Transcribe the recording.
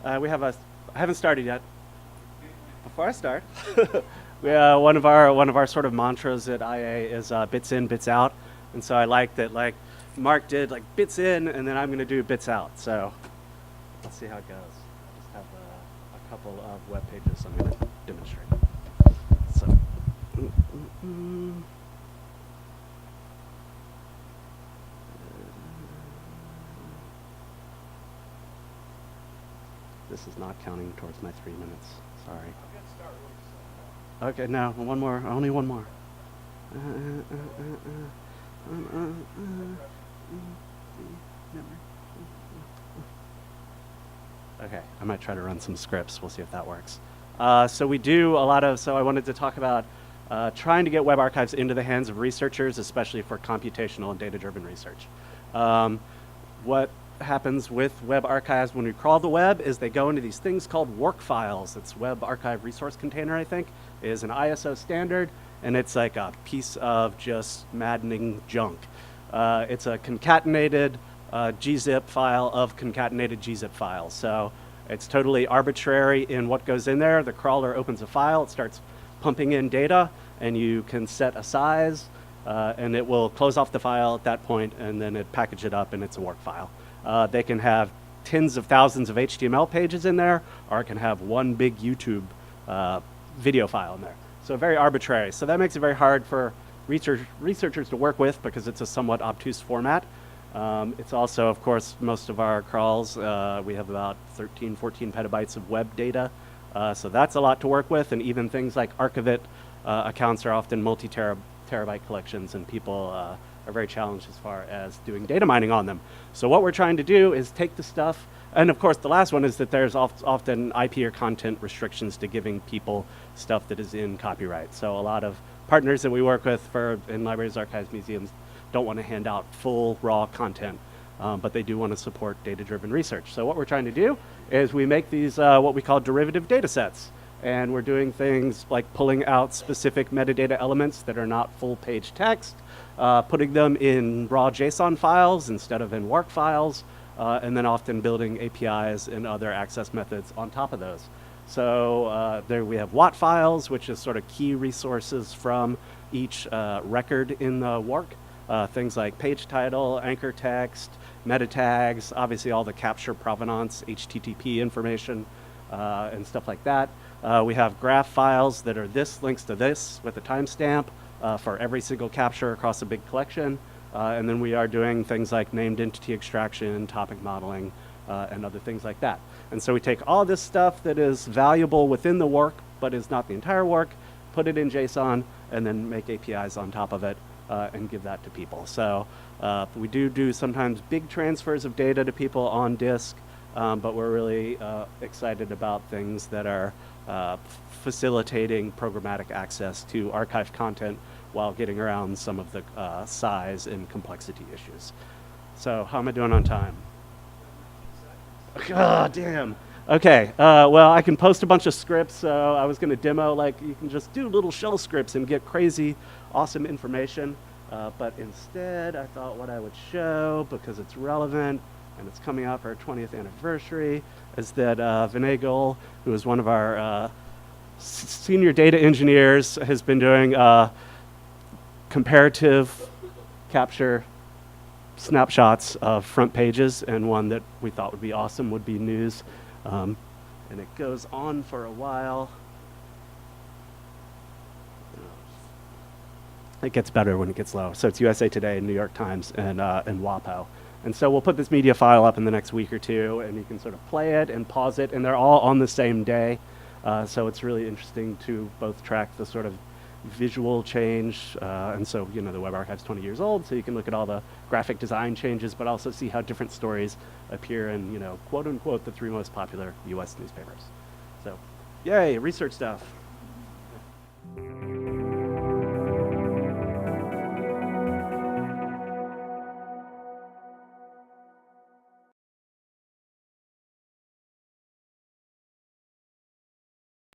I haven't started yet. Before I start, one of our sort of mantras at IA is bits in, bits out, and so I like that. Like Mark did, like bits in, and then I'm going to do bits out. So let's see how it goes. I just have a couple of web pages I'm going to demonstrate. So. mm, mm, mm. This is not counting towards my 3 minutes. Sorry. Okay, no, one more. Only one more. Okay, I might try to run some scripts. We'll see if that works. So we do a lot of, so I wanted to talk about trying to get web archives into the hands of researchers, especially for computational and data-driven research. What happens with web archives when we crawl the web is they go into these things called work files. It's Web Archive Resource Container, I think, is an ISO standard, and it's like a piece of just maddening junk. It's a concatenated gzip file of concatenated gzip files. So it's totally arbitrary in what goes in there. The crawler opens a file, it starts pumping in data, and you can set a size, and it will close off the file at that point, and then it package it up, and it's a work file. They can have tens of thousands of HTML pages in there, or it can have one big YouTube video file in there. So very arbitrary. So that makes it very hard for researchers to work with because it's a somewhat obtuse format. It's also, of course, most of our crawls, we have about 13, 14 petabytes of web data. So that's a lot to work with, and even things like Archivit accounts are often multi-terabyte collections, and people are very challenged as far as doing data mining on them. So what we're trying to do is take the stuff, and of course the last one is that there's often IP or content restrictions to giving people stuff that is in copyright. So a lot of partners that we work with in libraries, archives, museums don't want to hand out full raw content, but they do want to support data-driven research. So what we're trying to do is we make these what we call derivative data sets. And we're doing things like pulling out specific metadata elements that are not full page text, putting them in raw JSON files instead of in work files, and then often building APIs and other access methods on top of those. So there we have WAT files, which is sort of key resources from each record in the work. Things like page title, anchor text, meta tags, obviously all the capture provenance, HTTP information, and stuff like that. We have graph files that are this links to this with a timestamp for every single capture across a big collection. And then we are doing things like named entity extraction, topic modeling, and other things like that. And so we take all this stuff that is valuable within the work, but is not the entire work, put it in JSON, and then make APIs on top of it and give that to people. So we do sometimes big transfers of data to people on disk, but we're really excited about things that are facilitating programmatic access to archive content while getting around some of the size and complexity issues. So how am I doing on time? Oh, damn. Okay, well, I can post a bunch of scripts. So I was going to demo, like, you can just do little shell scripts and get crazy, awesome information. But instead, I thought what I would show, because it's relevant, and it's coming up for our 20th anniversary, is that Vinay, who is one of our senior data engineers, has been doing comparative capture snapshots of front pages, and one that we thought would be awesome would be news. And it goes on for a while. It gets better when it gets low. So it's USA Today, New York Times, and WAPO. And so we'll put this media file up in the next week or two, and you can sort of play it and pause it, and they're all on the same day. So it's really interesting to both track the sort of visual change, and so, you know, the web archive's 20 years old, so you can look at all the graphic design changes, but also see how different stories appear in, you know, quote unquote, the 3 most popular US newspapers. So, yay, research stuff.